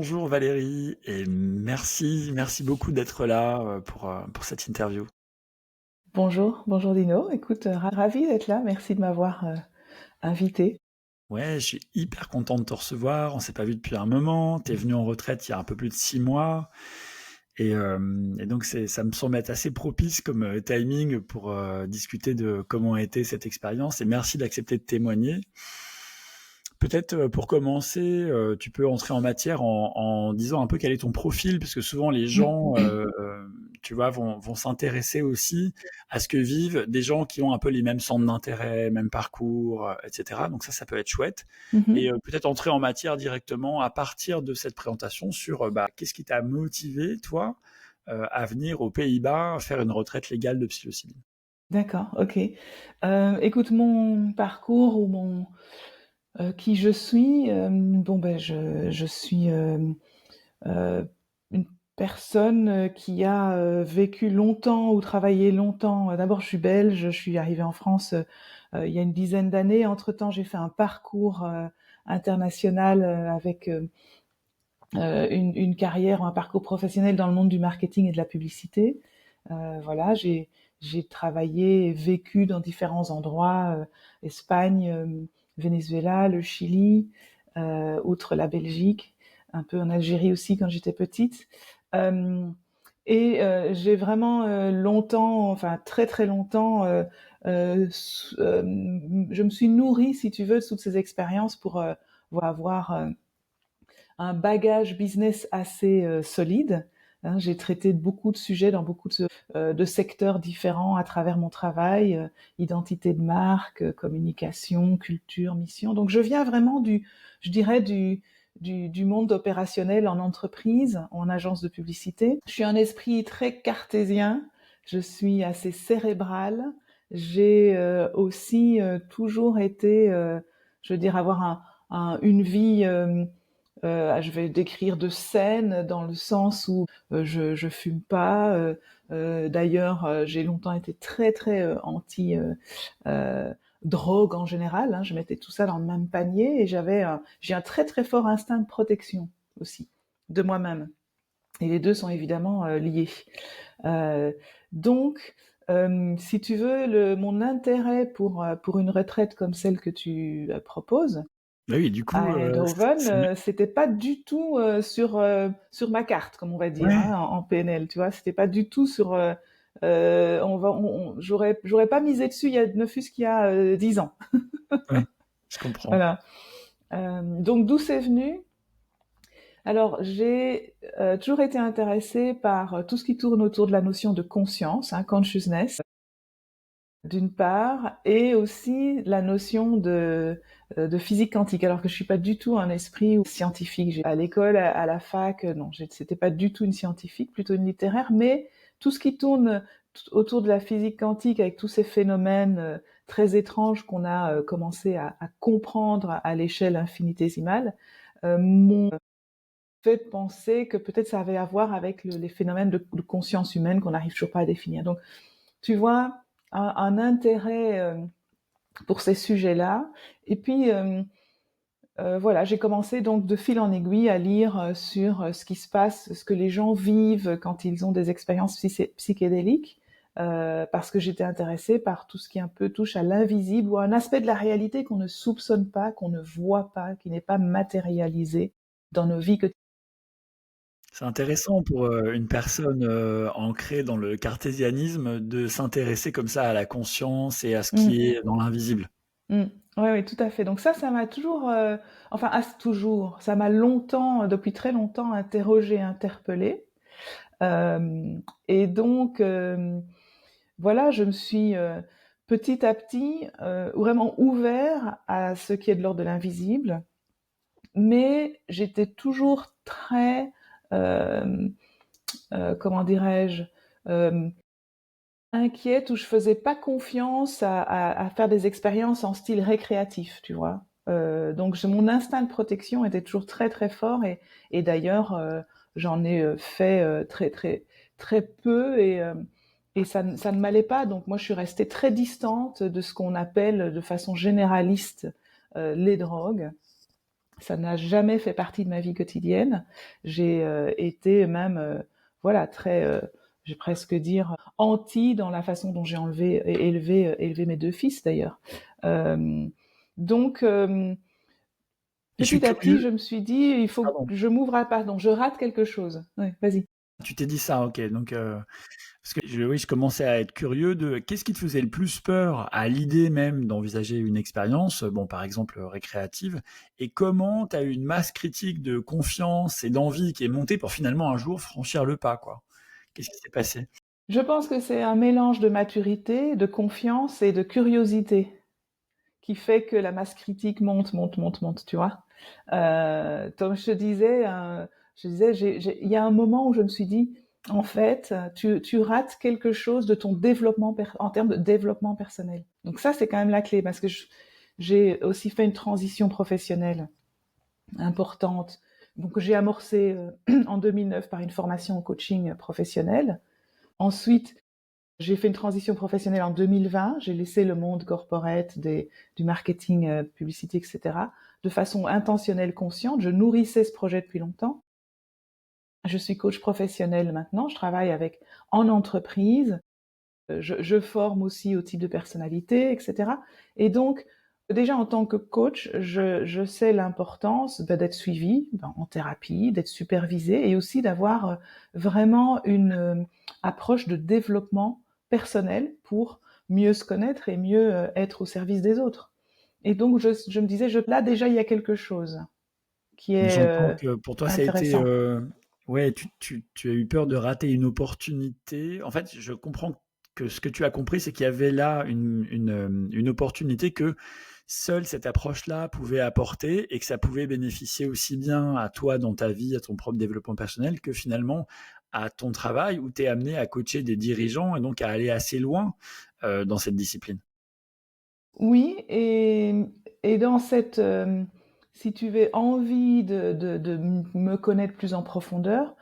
Bonjour Valérie et merci beaucoup d'être là pour cette interview. Bonjour, bonjour Dino. Écoute, ravie d'être là. Merci de m'avoir invité. Ouais, je suis hyper content de te recevoir. On s'est pas vu depuis un moment. Tu es venu en retraite il y a un peu plus de 6 mois. Et donc ça me semble être assez propice comme timing pour discuter de comment a été cette expérience. Et merci d'accepter de témoigner. Peut-être pour commencer, tu peux entrer en matière en disant un peu quel est ton profil, parce que souvent les gens, Mm. tu vois, vont s'intéresser aussi à ce que vivent des gens qui ont un peu les mêmes centres d'intérêt, même parcours, etc. Donc ça peut être chouette. Et Mhm. peut-être entrer en matière directement à partir de cette présentation sur bah, qu'est-ce qui t'a motivé, toi, à venir aux Pays-Bas faire une retraite légale de psilocybine. D'accord, ok. Écoute, mon parcours ou qui je suis, bon ben je suis euh, une personne qui a vécu longtemps ou travaillé longtemps. D'abord, je suis belge, je suis arrivée en France il y a une dizaine d'années. Entre-temps, j'ai fait un parcours international avec une carrière ou un parcours professionnel dans le monde du marketing et de la publicité. Voilà, j'ai travaillé et vécu dans différents endroits, Espagne, Venezuela, le Chili, outre la Belgique, un peu en Algérie aussi quand j'étais petite. Euh, j'ai vraiment longtemps, enfin très très longtemps, je me suis nourrie, si tu veux, de toutes ces expériences pour avoir un bagage business assez solide. Hein, j'ai traité de beaucoup de sujets dans beaucoup de secteurs différents à travers mon travail, identité de marque, communication, culture, mission. Donc je viens vraiment je dirais du monde opérationnel en entreprise, en agence de publicité. Je suis un esprit très cartésien, je suis assez cérébral. J'ai aussi toujours été, je veux dire, avoir une vie je vais décrire de scène dans le sens où je fume pas. D'ailleurs, j'ai longtemps été très très anti euh, drogue en général. Hein, je mettais tout ça dans le même panier et j'ai un très très fort instinct de protection aussi de moi-même. Et les deux sont évidemment liés. Euh, donc, si tu veux, mon intérêt pour une retraite comme celle que tu proposes, Bah oui, du à coup, Eindhoven, c'était pas du tout sur ma carte, comme on va dire, ouais, hein, en PNL, tu vois. C'était pas du tout sur. J'aurais pas misé dessus. Il y a ne fût-ce qu'il y a 10 ans. ouais, je comprends. Voilà. Donc d'où c'est venu? Alors j'ai toujours été intéressée par tout ce qui tourne autour de la notion de conscience, hein, consciousness, d'une part, et aussi la notion de physique quantique, alors que je suis pas du tout un esprit scientifique. À l'école, à la fac, non, c'était pas du tout une scientifique, plutôt une littéraire, mais tout ce qui tourne autour de la physique quantique avec tous ces phénomènes très étranges qu'on a commencé à comprendre à l'échelle infinitésimale, m'ont fait penser que peut-être ça avait à voir avec les phénomènes de conscience humaine qu'on n'arrive toujours pas à définir. Donc, tu vois, un intérêt pour ces sujets-là. Et puis, voilà, j'ai commencé donc de fil en aiguille à lire sur ce qui se passe, ce que les gens vivent quand ils ont des expériences psychédéliques, parce que j'étais intéressée par tout ce qui un peu touche à l'invisible ou à un aspect de la réalité qu'on ne soupçonne pas, qu'on ne voit pas, qui n'est pas matérialisé dans nos vies quotidiennes. C'est intéressant pour une personne ancrée dans le cartésianisme de s'intéresser comme ça à la conscience et à ce qui Mm. est dans l'invisible. Mm. Ouais, oui, tout à fait. Donc ça m'a toujours, enfin, toujours, ça m'a longtemps, depuis très longtemps, interrogé, interpellé. Euh, et donc, voilà, je me suis petit à petit vraiment ouvert à ce qui est de l'ordre de l'invisible, mais j'étais toujours très, euh, comment dirais-je, euh, inquiète où je faisais pas confiance à faire des expériences en style récréatif, tu vois. Donc mon instinct de protection était toujours très très fort et d'ailleurs j'en ai fait très très très peu et ça ne m'allait pas. Donc moi je suis restée très distante de ce qu'on appelle de façon généraliste les drogues. Ça n'a jamais fait partie de ma vie quotidienne. J'ai été même, voilà, très, je vais presque dire, anti dans la façon dont j'ai élevé mes deux fils d'ailleurs. Euh, donc, Et je suis petit à petit, curieux, je me suis dit, il faut pardon, que je m'ouvre à pardon, je rate quelque chose. Oui, vas-y. tu t'es dit ça, ok. Donc, parce que oui, je commençais à être curieux de qu'est-ce qui te faisait le plus peur à l'idée même d'envisager une expérience, bon, par exemple récréative, et comment tu as eu une masse critique de confiance et d'envie qui est montée pour finalement un jour franchir le pas, quoi. Qu'est-ce qui s'est passé? Je pense que c'est un mélange de maturité, de confiance et de curiosité qui fait que la masse critique monte, monte, monte, monte, tu vois. Comme je disais, il y a un moment où je me suis dit, en fait, tu rates quelque chose de ton développement en termes de développement personnel. Donc ça, c'est quand même la clé parce que j'ai aussi fait une transition professionnelle importante. Donc j'ai amorcé en 2009 par une formation en coaching professionnel. Ensuite, j'ai fait une transition professionnelle en 2020. J'ai laissé le monde corporate du marketing, publicité, etc. de façon intentionnelle, consciente. Je nourrissais ce projet depuis longtemps. Je suis coach professionnel maintenant. Je travaille en entreprise. Je forme aussi au type de personnalité, etc. Et donc, déjà en tant que coach, je sais l'importance d'être suivi en thérapie, d'être supervisé et aussi d'avoir vraiment une approche de développement personnel pour mieux se connaître et mieux être au service des autres. Et donc, je me disais, là déjà, il y a quelque chose qui Donc est j'entends que pour toi ça a été, intéressant. ouais, tu as eu peur de rater une opportunité. En fait, je comprends que ce que tu as compris, c'est qu'il y avait là une opportunité que seule cette approche-là pouvait apporter et que ça pouvait bénéficier aussi bien à toi dans ta vie, à ton propre développement personnel, que finalement à ton travail où tu es amené à coacher des dirigeants et donc à aller assez loin, dans cette discipline. Oui, et dans cette, si tu veux, envie de me connaître plus en profondeur,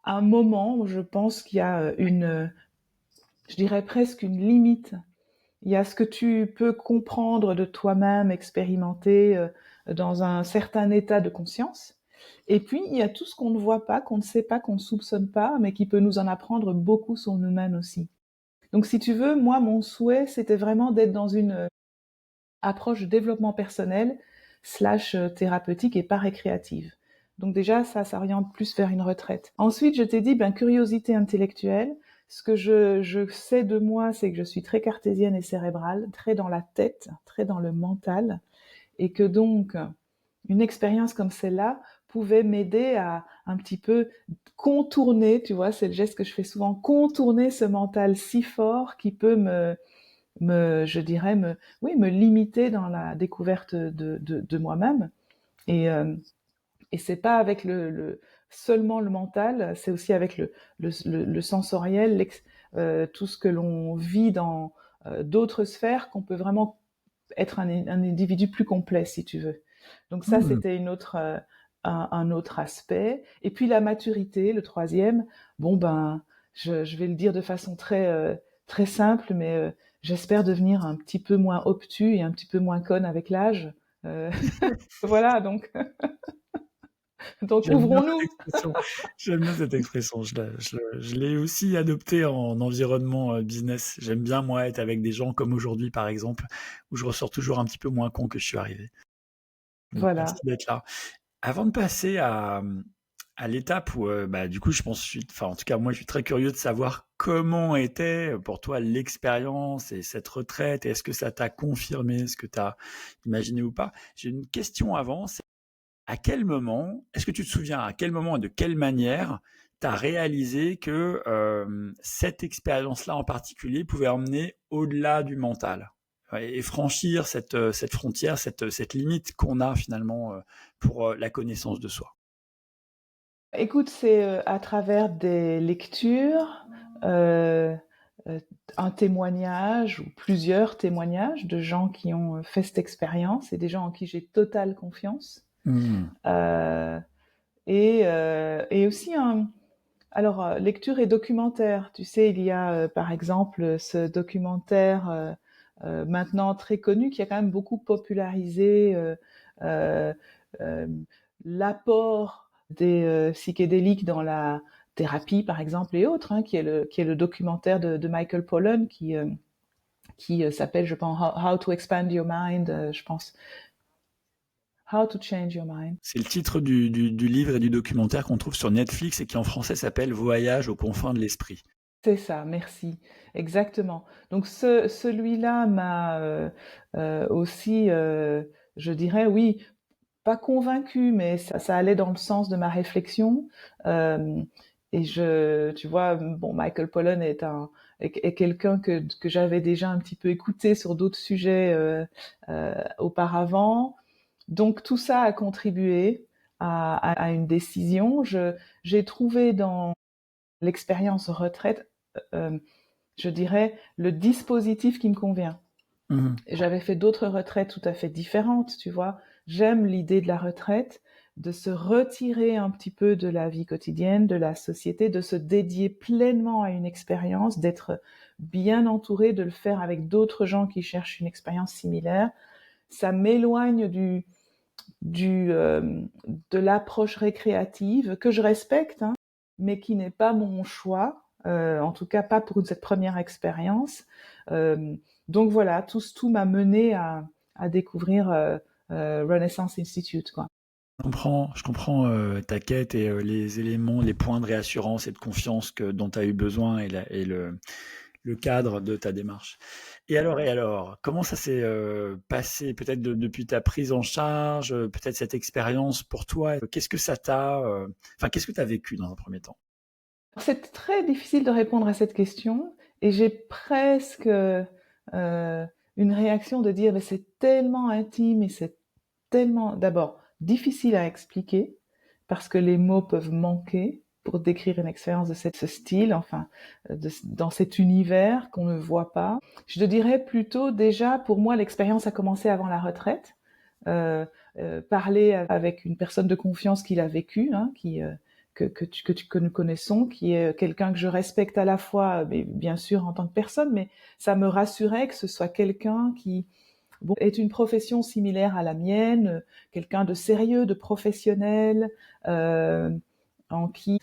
à un moment, je pense qu'il y a je dirais presque une limite. Il y a ce que tu peux comprendre de toi-même, expérimenter dans un certain état de conscience. Et puis, il y a tout ce qu'on ne voit pas, qu'on ne sait pas, qu'on ne soupçonne pas, mais qui peut nous en apprendre beaucoup sur nous-mêmes aussi. Donc, si tu veux, moi, mon souhait, c'était vraiment d'être dans une approche de développement personnel slash thérapeutique et pas récréative. Donc déjà, ça s'oriente plus vers une retraite. Ensuite, je t'ai dit, ben, curiosité intellectuelle. Ce que je sais de moi, c'est que je suis très cartésienne et cérébrale, très dans la tête, très dans le mental, et que donc, une expérience comme celle-là pouvait m'aider à un petit peu contourner, tu vois, c'est le geste que je fais souvent, contourner ce mental si fort qui peut je dirais, oui, me limiter dans la découverte de moi-même. Et, euh, et c'est pas avec seulement le mental, c'est aussi avec le sensoriel, tout ce que l'on vit dans d'autres sphères qu'on peut vraiment être un individu plus complet, si tu veux. Donc ça, Mmh. c'était un autre aspect. Et puis la maturité, le troisième. Bon ben, je vais le dire de façon très simple, mais j'espère devenir un petit peu moins obtus et un petit peu moins conne avec l'âge. Euh, voilà, donc donc J'aime bien cette ouvrons-nous. expression. J'aime bien cette expression. Je l'ai aussi adoptée en environnement business. J'aime bien, moi, être avec des gens comme aujourd'hui, par exemple, où je ressors toujours un petit peu moins con que je suis arrivé. Donc, merci Voilà. d'être là. Avant de passer à l'étape où, bah, du coup, je pense, enfin, en tout cas, moi, je suis très curieux de savoir comment était pour toi l'expérience et cette retraite. Est-ce que ça t'a confirmé ce que tu as imaginé ou pas? J'ai une question avant. À quel moment, est-ce que tu te souviens à quel moment et de quelle manière tu as réalisé que cette expérience-là en particulier pouvait emmener au-delà du mental ouais, et franchir cette frontière, cette limite qu'on a finalement pour la connaissance de soi. Écoute, c'est à travers des lectures, euh, euh, un témoignage ou plusieurs témoignages de gens qui ont fait cette expérience et des gens en qui j'ai totale confiance. Hmm. Euh, et aussi lecture et documentaire. Tu sais, il y a par exemple ce documentaire maintenant très connu qui a quand même beaucoup popularisé euh, l'apport des psychédéliques dans la thérapie, par exemple, et autres, hein, qui est le documentaire de Michael Pollan qui s'appelle, je pense, How to Expand Your Mind, je pense, How to Change Your Mind. C'est le titre du livre et du documentaire qu'on trouve sur Netflix et qui en français s'appelle Voyage aux confins de l'esprit. C'est ça, merci. Exactement. Donc celui-là m'a aussi, je dirais, oui, pas convaincu, mais ça allait dans le sens de ma réflexion. Euh, et tu vois, bon, Michael Pollan est quelqu'un que j'avais déjà un petit peu écouté sur d'autres sujets auparavant. Donc tout ça a contribué à une décision. J'ai trouvé dans l'expérience retraite, euh, je dirais, le dispositif qui me convient. Mmh. J'avais fait d'autres retraites tout à fait différentes, tu vois. J'aime l'idée de la retraite, de se retirer un petit peu de la vie quotidienne, de la société, de se dédier pleinement à une expérience, d'être bien entouré, de le faire avec d'autres gens qui cherchent une expérience similaire. Ça m'éloigne de l'approche récréative que je respecte, hein, mais qui n'est pas mon choix, en tout cas pas pour cette première expérience. Donc voilà, tout m'a mené à découvrir Renaissance Institute, quoi. Je comprends ta quête et les éléments, les points de réassurance et de confiance dont tu as eu besoin et le cadre de ta démarche. Et alors, comment ça s'est passé peut-être depuis ta prise en charge, peut-être cette expérience pour toi? Qu'est-ce que ça t'a, enfin, qu'est-ce que tu as vécu dans un premier temps? C'est très difficile de répondre à cette question et j'ai presque une réaction de dire mais c'est tellement intime et c'est tellement d'abord difficile à expliquer parce que les mots peuvent manquer pour décrire une expérience de ce style, enfin dans cet univers qu'on ne voit pas. Je te dirais plutôt déjà pour moi l'expérience a commencé avant la retraite. Euh, Parler avec une personne de confiance qui l'a vécu, hein, que nous connaissons, qui est quelqu'un que je respecte à la fois, mais bien sûr en tant que personne, mais ça me rassurait que ce soit quelqu'un qui est une profession similaire à la mienne, quelqu'un de sérieux, de professionnel, euh, en qui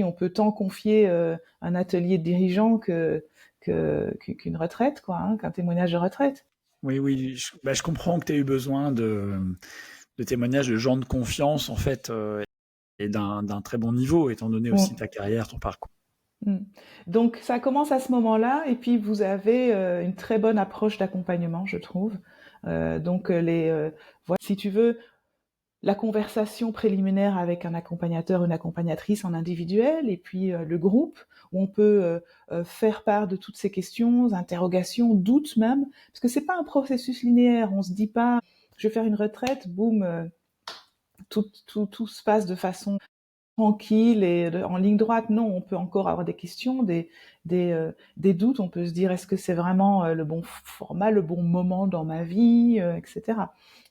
on peut tant confier un atelier de dirigeant qu'une retraite, quoi, hein, qu'un témoignage de retraite. Oui, oui, je comprends que tu aies eu besoin de témoignages de gens de confiance, en fait, et d'un très bon niveau, étant donné aussi ta carrière, ton parcours. Mm. Donc ça commence à ce moment-là, et puis vous avez une très bonne approche d'accompagnement, je trouve. Voilà, si tu veux, la conversation préliminaire avec un accompagnateur, une accompagnatrice en individuel, et puis le groupe où on peut faire part de toutes ces questions, interrogations, doutes même, parce que c'est pas un processus linéaire. On se dit pas, je vais faire une retraite, boum, tout se passe de façon tranquille et en ligne droite. Non, on peut encore avoir des questions, des doutes. On peut se dire est-ce que c'est vraiment le bon format, le bon moment dans ma vie, etc.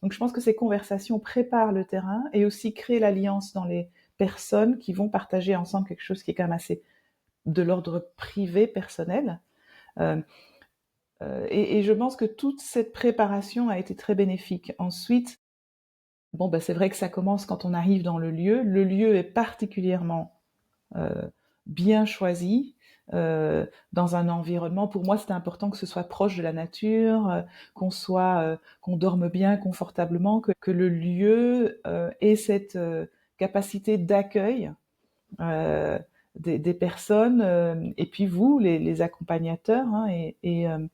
Donc je pense que ces conversations préparent le terrain et aussi créent l'alliance dans les personnes qui vont partager ensemble quelque chose qui est quand même assez de l'ordre privé, personnel. Euh, et je pense que toute cette préparation a été très bénéfique. Ensuite, bon, ben c'est vrai que ça commence quand on arrive dans le lieu. Le lieu est particulièrement euh, bien choisi, dans un environnement. Pour moi, c'était important que ce soit proche de la nature, qu'on dorme bien confortablement, que le lieu ait cette capacité d'accueil euh, des personnes, et puis vous, les accompagnateurs, hein,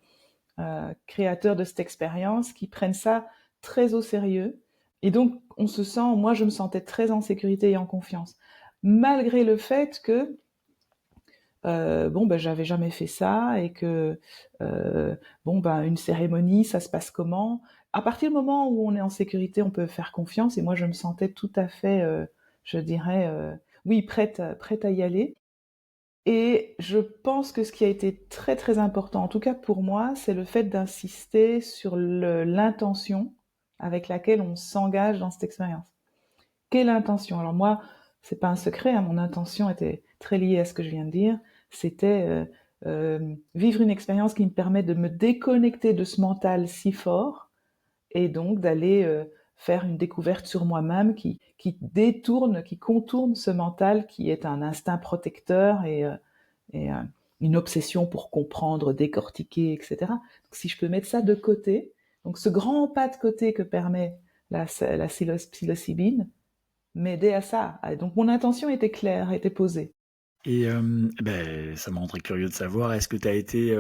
créateurs de cette expérience, qui prennent ça très au sérieux. Et donc, moi, je me sentais très en sécurité et en confiance, malgré le fait que bon, ben, j'avais jamais fait ça et que bon, ben, une cérémonie, ça se passe comment? À partir du moment où on est en sécurité, on peut faire confiance. Et moi, je me sentais tout à fait, je dirais, oui, prête à y aller. Et je pense que ce qui a été très très important, en tout cas pour moi, c'est le fait d'insister sur l'intention avec laquelle on s'engage dans cette expérience. Quelle intention? Alors moi, c'est pas un secret, hein, mon intention était très liée à ce que je viens de dire. C'était vivre une expérience qui me permet de me déconnecter de ce mental si fort et donc d'aller faire une découverte sur moi-même qui contourne ce mental qui est un instinct protecteur et une obsession pour comprendre, décortiquer, etc. Donc, si je peux mettre ça de côté, donc ce grand pas de côté que permet la psilocybine, m'aider à ça. Donc mon intention était claire, était posée. Et ça me rendrait curieux de savoir, est-ce que tu as été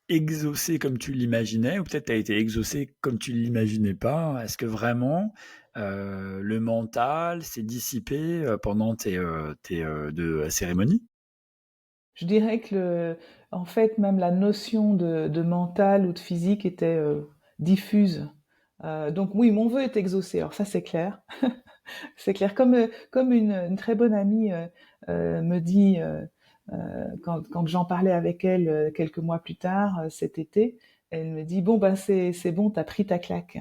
exaucé comme tu l'imaginais, ou peut-être tu as été exaucé comme tu l'imaginais pas? Est-ce que vraiment le mental s'est dissipé pendant tes cérémonies? Je dirais que en fait, même la notion de mental ou de physique était diffuse. Donc oui, mon vœu est exaucé. Alors ça, c'est clair. C'est clair. Comme une très bonne amie me dit quand j'en parlais avec elle quelques mois plus tard cet été, elle me dit bon ben c'est bon, t'as pris ta claque.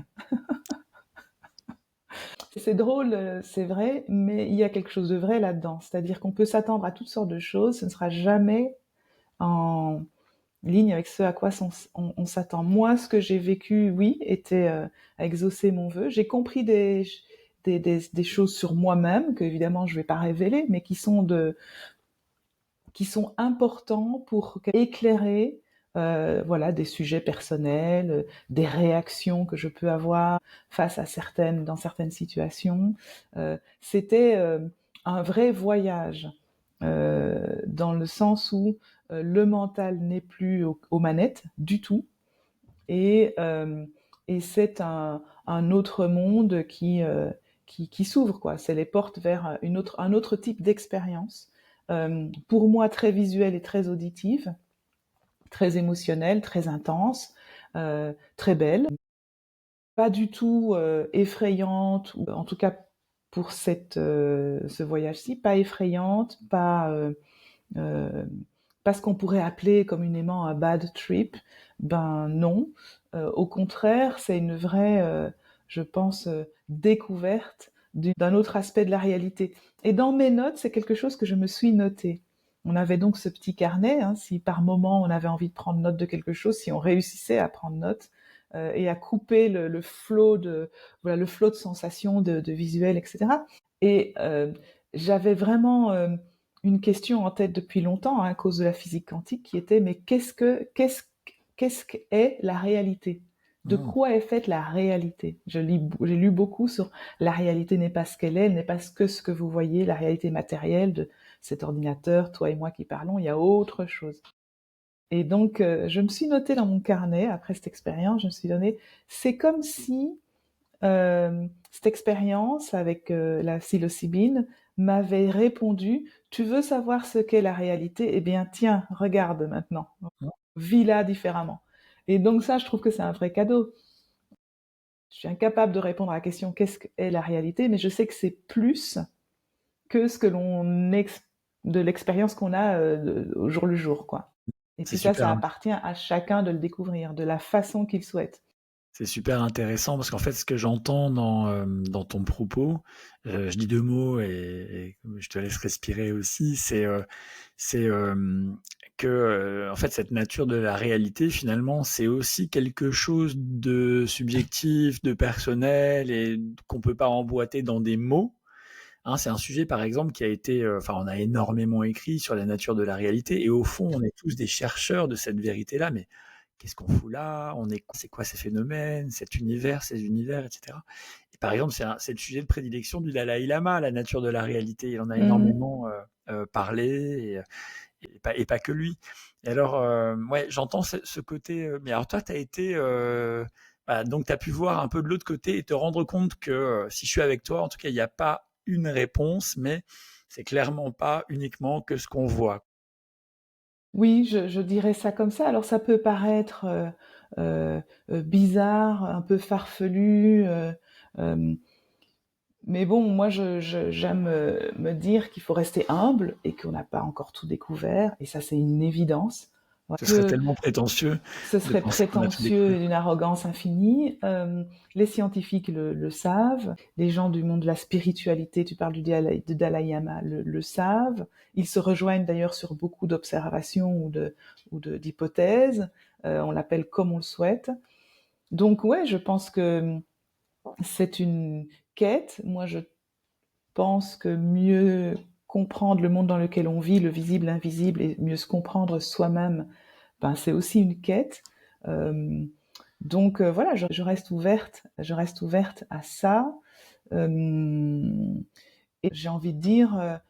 C'est drôle, c'est vrai, mais il y a quelque chose de vrai là-dedans. C'est-à-dire qu'on peut s'attendre à toutes sortes de choses, ce ne sera jamais en ligne avec ce à quoi on s'attend. Moi, ce que j'ai vécu, oui, était à exaucer mon vœu. J'ai compris des choses sur moi-même que évidemment je vais pas révéler, mais qui sont importants pour éclairer voilà des sujets personnels, des réactions que je peux avoir face à dans certaines situations. C'était un vrai voyage dans le sens où le mental n'est plus aux manettes du tout et, euh, et c'est un autre monde qui s'ouvre, quoi. C'est les portes vers un autre type d'expérience, pour moi très visuelle et très auditive, très émotionnelle, très intense, très belle, pas du tout effrayante, ou en tout cas pour ce voyage-ci, pas effrayante, euh, pas ce qu'on pourrait appeler communément un bad trip. Ben non. Au contraire, c'est une vraie, je pense, découverte d'un autre aspect de la réalité. Et dans mes notes, c'est quelque chose que je me suis noté. On avait donc ce petit carnet, hein, si par moment on avait envie de prendre note de quelque chose, si on réussissait à prendre note et à couper le flot voilà, le flot de sensations, de visuels, etc. Et j'avais vraiment une question en tête depuis longtemps, hein, à cause de la physique quantique, qui était mais qu'est-ce qu'est la réalité? De Hmm. quoi est faite la réalité? J'ai lu beaucoup sur la réalité n'est pas ce qu'elle est, elle n'est pas que ce que vous voyez, la réalité matérielle de cet ordinateur, toi et moi qui parlons, il y a autre chose. Et donc, je me suis notée dans mon carnet, après cette expérience, je me suis donné, c'est comme si cette expérience avec la psilocybine m'avait répondu, tu veux savoir ce qu'est la réalité? Eh bien, tiens, regarde maintenant, vis-la différemment. Et donc ça, je trouve que c'est un vrai cadeau. Je suis incapable de répondre à la question qu'est-ce qu'est la réalité, mais je sais que c'est plus que ce que de l'expérience qu'on a au jour le jour, quoi. Et C'est puis ça super. appartient à chacun de le découvrir, de la façon qu'il souhaite. C'est super intéressant parce qu'en fait, ce que j'entends dans ton propos, je dis 2 mots et je te laisse respirer aussi, c'est que, en fait, cette nature de la réalité, finalement, c'est aussi quelque chose de subjectif, de personnel et qu'on peut pas emboîter dans des mots, hein. C'est un sujet, par exemple, qui a été, enfin, on a énormément écrit sur la nature de la réalité et au fond, on est tous des chercheurs de cette vérité-là, mais qu'est-ce qu'on fout là? C'est quoi ces phénomènes, cet univers, ces univers, etc. Et par exemple, c'est le sujet de prédilection du Dalai Lama, la nature de la réalité. Il en a Mhm. énormément parlé et pas que lui. Et alors, ouais, j'entends ce côté. Mais alors, toi, tu as été. Voilà, donc, tu as pu voir un peu de l'autre côté et te rendre compte que si je suis avec toi, en tout cas, il n'y a pas une réponse, mais c'est clairement pas uniquement que ce qu'on voit. Oui, je dirais ça comme ça. Alors ça peut paraître bizarre, un peu farfelu, euh, mais bon, moi j'aime me dire qu'il faut rester humble et qu'on n'a pas encore tout découvert, et ça c'est une évidence. Voilà. Ce serait tellement prétentieux Ce de serait penser qu'on a tout prétentieux découvert. et d'une arrogance infinie. Les scientifiques le savent, les gens du monde de la spiritualité, tu parles de Dalai Lama, le savent. Ils se rejoignent d'ailleurs sur beaucoup d'observations d'hypothèses. On l'appelle comme on le souhaite. Donc ouais, je pense que c'est une quête. Moi, je pense que mieux comprendre le monde dans lequel on vit, le visible, l'invisible, et mieux se comprendre soi-même, ben, c'est aussi une quête. Euh, donc voilà, je reste ouverte à ça. Et j'ai envie de dire,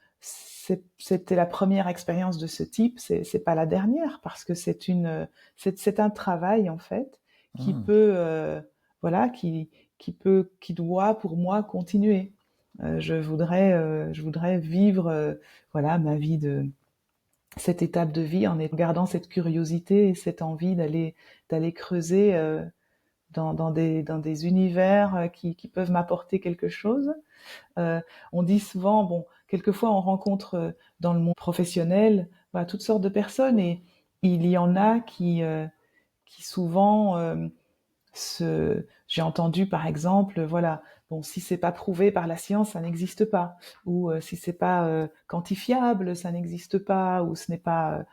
c'était la première expérience de ce type, c'est pas la dernière, parce que c'est un travail en fait qui Hmm. peut, voilà, qui doit pour moi continuer. Je voudrais vivre, voilà, ma vie de cette étape de vie en gardant cette curiosité et cette envie d'aller creuser dans des univers qui peuvent m'apporter quelque chose. Euh, on dit souvent, bon, quelquefois on rencontre dans le monde professionnel voilà, toutes sortes de personnes et il y en a qui souvent j'ai entendu par exemple, voilà, bon, si c'est pas prouvé par la science, ça n'existe pas, ou si c'est pas quantifiable, ça n'existe pas, ou ce n'est pas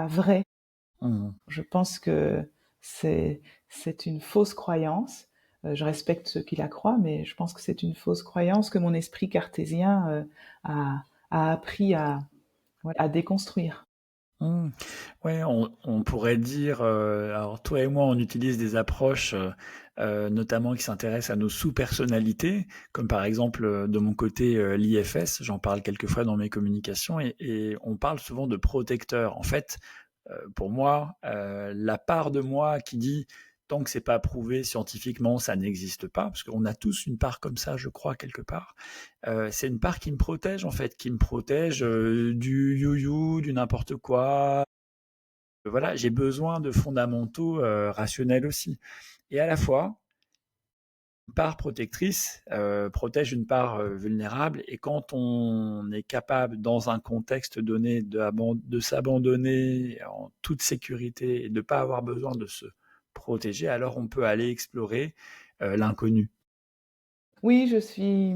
vrai. Hmm. Je pense que c'est c'est une fausse croyance. Je respecte ceux qui la croient, mais je pense que c'est une fausse croyance que mon esprit cartésien a appris ouais, à déconstruire. Hmm. Ouais, on pourrait dire, alors toi et moi, on utilise des approches, notamment qui s'intéressent à nos sous-personnalités, comme par exemple, de mon côté, l'IFS, j'en parle quelquefois dans mes communications, et on parle souvent de protecteur. En fait, pour moi, la part de moi qui dit tant que c'est pas prouvé scientifiquement, ça n'existe pas, parce qu'on a tous une part comme ça, je crois, quelque part. C'est une part qui me protège, en fait, qui me protège du you-you, du n'importe quoi. Voilà, j'ai besoin de fondamentaux rationnels aussi. Et à la fois, une part protectrice protège une part vulnérable. Et quand on est capable, dans un contexte donné, de s'abandonner en toute sécurité et de ne pas avoir besoin de se protéger, alors on peut aller explorer l'inconnu. Oui, je suis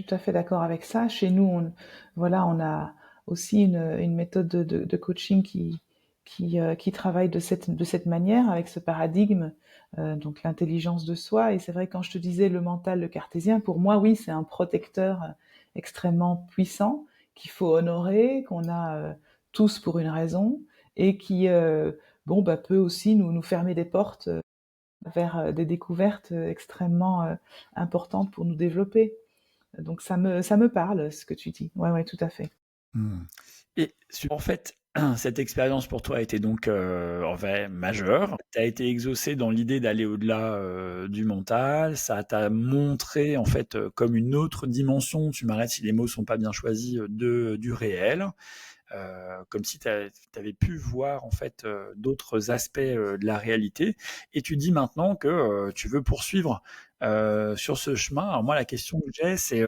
tout à fait d'accord avec ça. Chez nous, voilà, on a aussi une méthode de coaching qui travaille de cette manière, avec ce paradigme, donc l'intelligence de soi. Et c'est vrai, quand je te disais le mental, le cartésien, pour moi, oui, c'est un protecteur extrêmement puissant qu'il faut honorer, qu'on a tous pour une raison, et qui, bon, bah, peut aussi nous fermer des portes vers des découvertes extrêmement importantes pour nous développer. Donc ça me parle ce que tu dis. Ouais, ouais, tout à fait. Hmm. Et en fait, cette expérience pour toi a été donc en fait majeure. Tu as été exaucé dans l'idée d'aller au-delà du mental. Ça t'a montré en fait comme une autre dimension, tu m'arrêtes si les mots sont pas bien choisis, du réel. Comme si tu avais pu voir en fait d'autres aspects de la réalité. Et tu dis maintenant que tu veux poursuivre sur ce chemin. Alors moi, la question que j'ai, c'est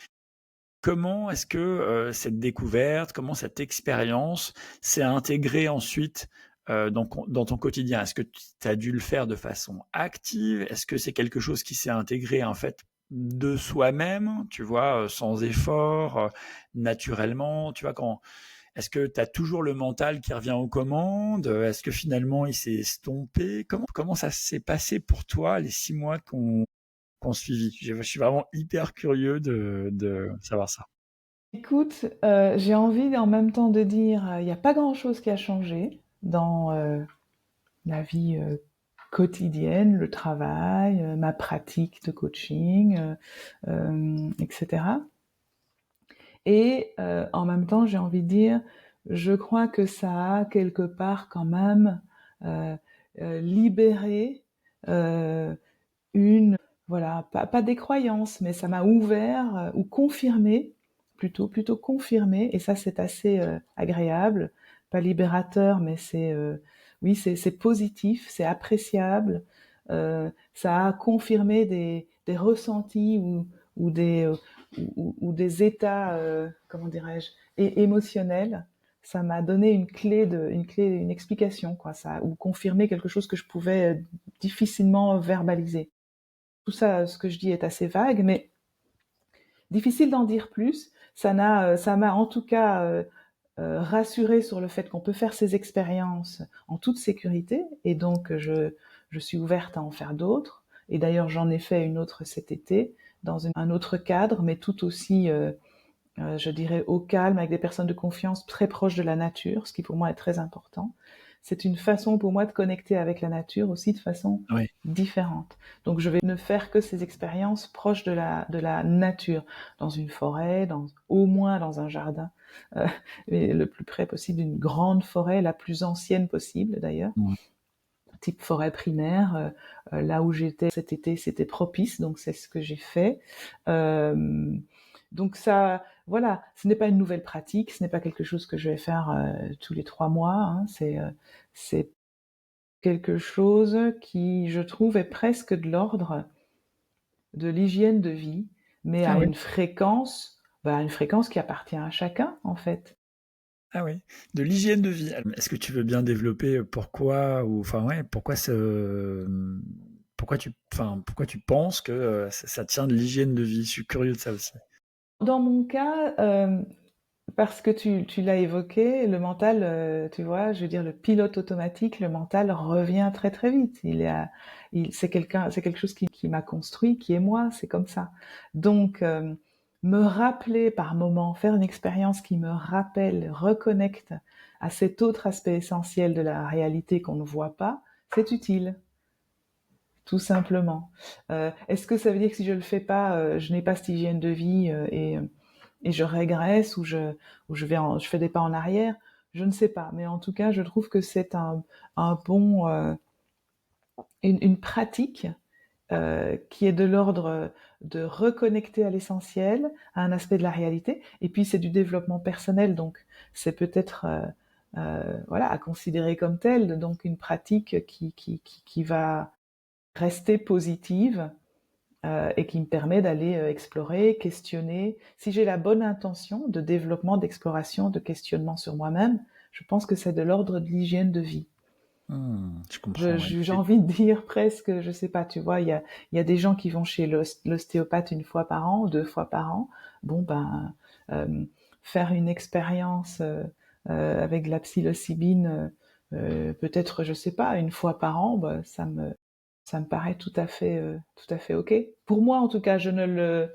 comment est-ce que cette découverte, comment cette expérience s'est intégrée ensuite dans ton quotidien? Est-ce que tu as dû le faire de façon active? Est-ce que c'est quelque chose qui s'est intégré en fait de soi-même, tu vois, sans effort, naturellement, tu vois, est-ce que tu as toujours le mental qui revient aux commandes? Est-ce que finalement il s'est estompé? Comment ça s'est passé pour toi les 6 mois qu'on suivit? Je suis vraiment hyper curieux de savoir ça. Écoute, j'ai envie en même temps de dire, il n'y a pas grand-chose qui a changé dans la vie quotidienne, le travail, ma pratique de coaching, etc. Et en même temps, j'ai envie de dire, je crois que ça a quelque part quand même euh, libéré euh, une, voilà, pas des croyances, mais ça m'a ouvert ou confirmé, plutôt confirmé, et ça c'est assez agréable, pas libérateur, mais oui, c'est positif, c'est appréciable, ça a confirmé des ressentis ou ou des états, comment dirais-je, émotionnels. Ça m'a donné une explication, quoi, ça, ou confirmé quelque chose que je pouvais difficilement verbaliser. Tout ça, ce que je dis est assez vague, mais difficile d'en dire plus. Ça m'a en tout cas rassuré sur le fait qu'on peut faire ces expériences en toute sécurité, et donc je suis ouverte à en faire d'autres. Et d'ailleurs, j'en ai fait une autre cet été, dans un autre cadre, mais tout aussi, je dirais, au calme, avec des personnes de confiance très proches de la nature, ce qui pour moi est très important. C'est une façon pour moi de connecter avec la nature aussi de façon Oui. différente. Donc je vais ne faire que ces expériences proches de la nature, dans une forêt, au moins dans un jardin, et le plus près possible d'une grande forêt, la plus ancienne possible d'ailleurs, Ouais. type forêt primaire. Là où j'étais cet été, c'était propice, donc c'est ce que j'ai fait. Donc ça, voilà, ce n'est pas une nouvelle pratique, ce n'est pas quelque chose que je vais faire tous les 3 mois. Hein, c'est quelque chose qui, je trouve, est presque de l'ordre de l'hygiène de vie, mais Ah à oui. une fréquence qui appartient à chacun, en fait. Ah oui, de l'hygiène de vie. Est-ce que tu veux bien développer pourquoi ou enfin ouais, pourquoi tu penses que ça tient de l'hygiène de vie? Je suis curieux de ça aussi. Dans mon cas, parce que tu l'as évoqué, le mental, tu vois, je veux dire, le pilote automatique, le mental revient très très vite. C'est quelque chose qui m'a construit, qui est moi, c'est comme ça. Donc, me rappeler par moment, faire une expérience qui me rappelle, reconnecte à cet autre aspect essentiel de la réalité qu'on ne voit pas, c'est utile, tout simplement. Est-ce que ça veut dire que si je le fais pas, je n'ai pas cette hygiène de vie et je régresse ou je fais des pas en arrière? Je ne sais pas, mais en tout cas, je trouve que c'est un bon, une pratique qui est de l'ordre de reconnecter à l'essentiel, à un aspect de la réalité. Et puis c'est du développement personnel, donc c'est peut-être voilà à considérer comme tel. Donc une pratique qui va rester positive et qui me permet d'aller explorer, questionner. Si j'ai la bonne intention de développement, d'exploration, de questionnement sur moi-même, je pense que c'est de l'ordre de l'hygiène de vie. Je comprends, ouais. J'ai envie de dire presque, je sais pas, tu vois, il y a des gens qui vont chez l'ostéopathe une fois par an, 2 fois par an. Bon, ben, euh, faire une expérience avec de la psilocybine, peut-être, je sais pas, une fois par an, bah, ça me paraît tout à fait ok. Pour moi, en tout cas, je ne le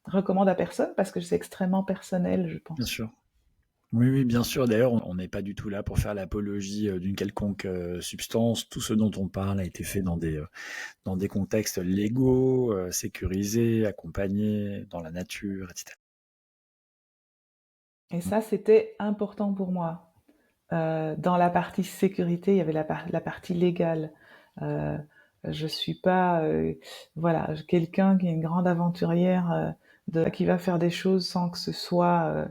recommande à personne parce que c'est extrêmement personnel, je Bien pense. sûr. Oui, oui, bien sûr. D'ailleurs, on n'est pas du tout là pour faire l'apologie d'une quelconque substance. Tout ce dont on parle a été fait dans des contextes légaux, sécurisés, accompagnés, dans la nature, etc. Et ça, c'était important pour moi. Dans la partie sécurité, il y avait la partie légale. Euh, je suis pas, voilà, quelqu'un qui est une grande aventurière, qui va faire des choses sans que ce soit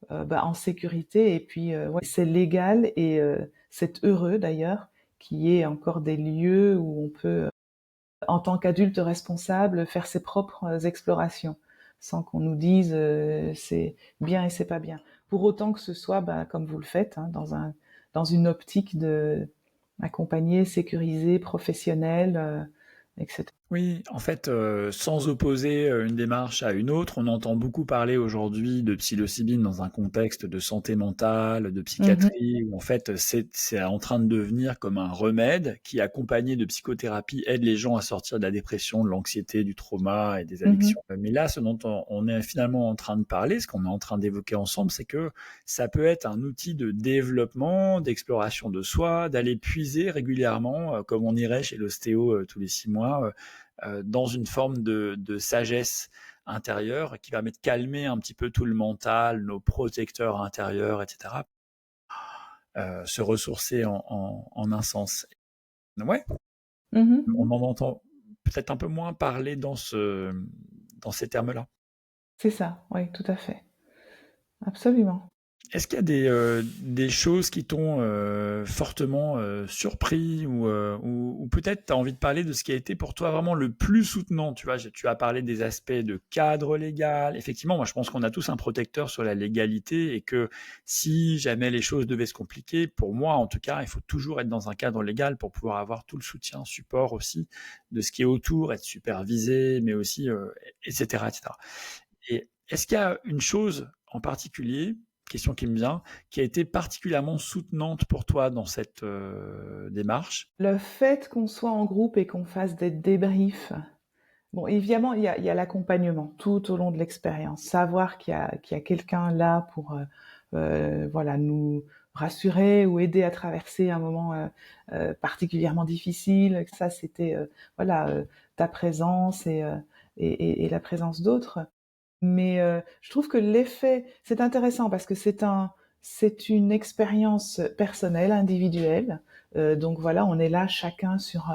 bah, en sécurité. Et puis, ouais, c'est légal et c'est heureux d'ailleurs qu'il y ait encore des lieux où on peut, en tant qu'adulte responsable, faire ses propres explorations, sans qu'on nous dise c'est bien et c'est pas bien. Pour autant que ce soit, bah, comme vous le faites, hein, dans une optique de accompagner, sécuriser, professionnelle, etc. Oui, en fait, sans opposer une démarche à une autre, on entend beaucoup parler aujourd'hui de psilocybine dans un contexte de santé mentale, de Mhm, psychiatrie, où en fait c'est en train de devenir comme un remède qui, accompagné de psychothérapie, aide les gens à sortir de la dépression, de l'anxiété, du trauma et des mhm, addictions. Mais là, ce dont on est finalement en train de parler, ce qu'on est en train d'évoquer ensemble, c'est que ça peut être un outil de développement, d'exploration de soi, d'aller puiser régulièrement, comme on irait chez l'ostéo tous les 6 mois, dans une forme de sagesse intérieure qui permet de calmer un petit peu tout le mental, nos protecteurs intérieurs, etc. Se ressourcer en un sens. Ouais, mhm. on en entend peut-être un peu moins parler dans ces termes-là. C'est ça, oui, tout à fait. Absolument. Est-ce qu'il y a des choses qui t'ont fortement surpris ou peut-être tu as envie de parler de ce qui a été pour toi vraiment le plus soutenant? Tu vois, tu as parlé des aspects de cadre légal. Effectivement, moi je pense qu'on a tous un protecteur sur la légalité et que si jamais les choses devaient se compliquer, pour moi en tout cas, il faut toujours être dans un cadre légal pour pouvoir avoir tout le soutien, support aussi de ce qui est autour, être supervisé, mais aussi etc., etc. Et est-ce qu'il y a une chose en particulier question qui me vient, qui a été particulièrement soutenante pour toi dans cette démarche? Le fait qu'on soit en groupe et qu'on fasse des débriefs, bon, évidemment, il y a l'accompagnement tout au long de l'expérience. Savoir qu'il y a quelqu'un là pour voilà, nous rassurer ou aider à traverser un moment particulièrement difficile. Ça, c'était voilà, ta présence et la présence d'autres. Mais je trouve que l'effet, c'est intéressant parce que c'est une expérience personnelle, individuelle. Donc voilà, on est là chacun sur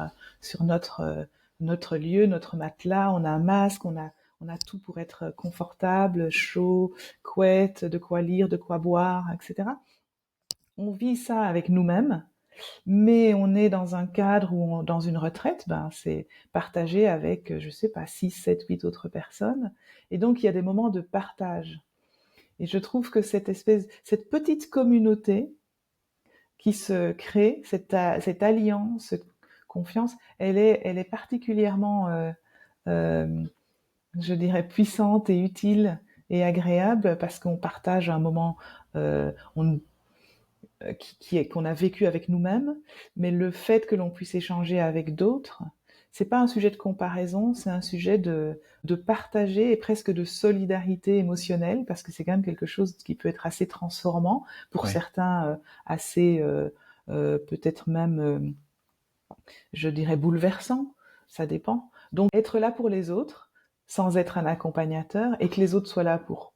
notre lieu, notre matelas. On a un masque, on a tout pour être confortable, chaud, couette, de quoi lire, de quoi boire, etc. On vit ça avec nous-mêmes, mais on est dans un cadre où dans une retraite, ben, c'est partagé avec, je sais pas, 6, 7, 8 autres personnes. Et donc, il y a des moments de partage. Et je trouve que cette petite communauté qui se crée, cette alliance, cette confiance, elle est particulièrement, euh, je dirais, puissante et utile et agréable parce qu'on partage un moment, on qu'on a vécu avec nous-mêmes, mais le fait que l'on puisse échanger avec d'autres, c'est pas un sujet de comparaison, c'est un sujet de partager et presque de solidarité émotionnelle, parce que c'est quand même quelque chose qui peut être assez transformant, pour Ouais. certains assez peut-être même, je dirais, bouleversant, ça dépend. Donc être là pour les autres, sans être un accompagnateur, et que les autres soient là pour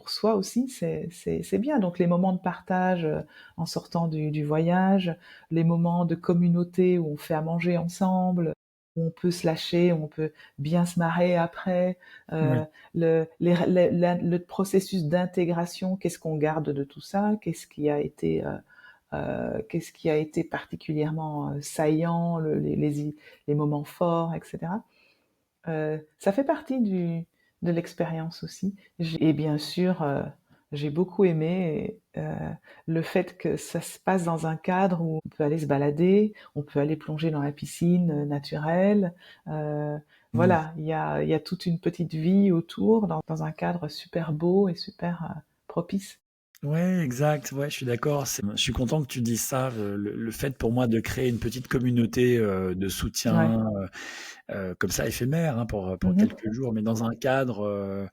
soi aussi, c'est bien. Donc les moments de partage en sortant du voyage, les moments de communauté où on fait à manger ensemble, où on peut se lâcher, où on peut bien se marrer après, Oui. le processus d'intégration, qu'est-ce qu'on garde de tout ça, qu'est-ce qui a été particulièrement saillant, les moments forts, etc. Ça fait partie de l'expérience aussi. Et bien sûr, j'ai beaucoup aimé le fait que ça se passe dans un cadre où on peut aller se balader, on peut aller plonger dans la piscine naturelle. Mmh. Voilà, il y a toute une petite vie autour, dans un cadre super beau et super propice. Ouais, exact. Ouais, je suis d'accord. Je suis content que tu dises ça. Le fait pour moi de créer une petite communauté de Ouais. soutien, comme ça éphémère, hein, pour Mhm. quelques jours, mais dans un cadre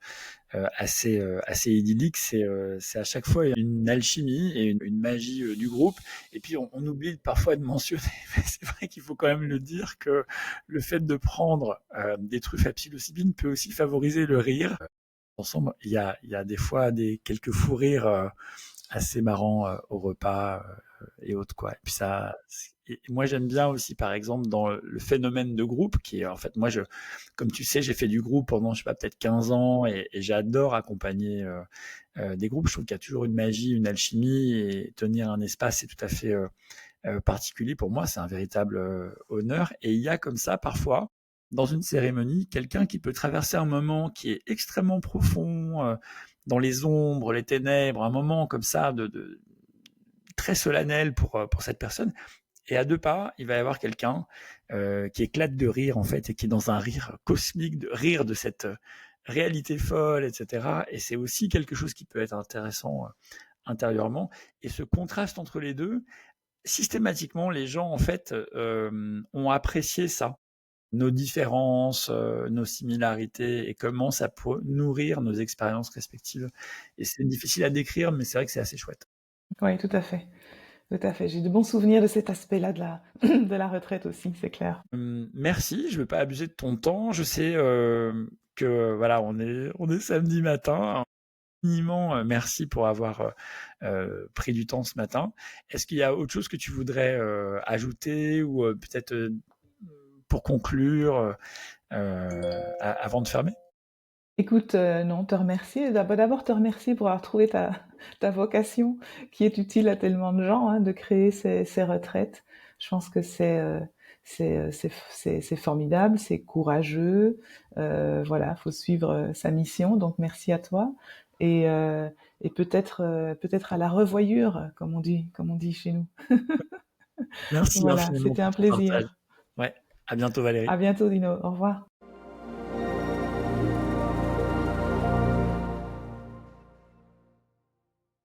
assez idyllique, c'est à chaque fois une alchimie et une magie du groupe. Et puis on oublie parfois de mentionner, mais c'est vrai qu'il faut quand même le dire, que le fait de prendre des truffes à psilocybine peut aussi favoriser le rire. Ensemble, il y a des fois quelques fous rires assez marrants au repas et autres, quoi. Et puis et moi j'aime bien aussi, par exemple, dans le phénomène de groupe, qui est en fait, moi comme tu sais, j'ai fait du groupe pendant, je sais pas, peut-être 15 ans, et j'adore accompagner des groupes. Je trouve qu'il y a toujours une magie, une alchimie, et tenir un espace, c'est tout à fait particulier pour moi. C'est un véritable honneur. Et il y a comme ça parfois, dans une cérémonie, quelqu'un qui peut traverser un moment qui est extrêmement profond, dans les ombres, les ténèbres, un moment comme ça très solennel pour cette personne. Et à deux pas, il va y avoir quelqu'un qui éclate de rire, en fait, et qui est dans un rire cosmique, de rire de cette réalité folle, etc. Et c'est aussi quelque chose qui peut être intéressant intérieurement. Et ce contraste entre les deux, systématiquement, les gens, en fait, ont apprécié ça, nos différences, nos similarités, et comment ça peut nourrir nos expériences respectives. Et c'est difficile à décrire, mais c'est vrai que c'est assez chouette. Oui, tout à fait. Tout à fait. J'ai de bons souvenirs de cet aspect-là de la, de la retraite aussi, c'est clair. Merci, je ne veux pas abuser de ton temps. Je sais que voilà, on est samedi matin. Infiniment merci pour avoir pris du temps ce matin. Est-ce qu'il y a autre chose que tu voudrais ajouter, ou peut-être pour conclure avant de fermer? Écoute, non, te remercier. D'abord te remercier pour avoir trouvé ta vocation qui est utile à tellement de gens, hein, de créer ces retraites. Je pense que c'est formidable, c'est courageux. Voilà, faut suivre sa mission. Donc merci à toi et, euh, et peut-être à la revoyure, comme on dit chez nous. Merci Voilà, infiniment c'était pour un ton partage. plaisir. Ouais, à bientôt Valérie. À bientôt, Dino. Au revoir.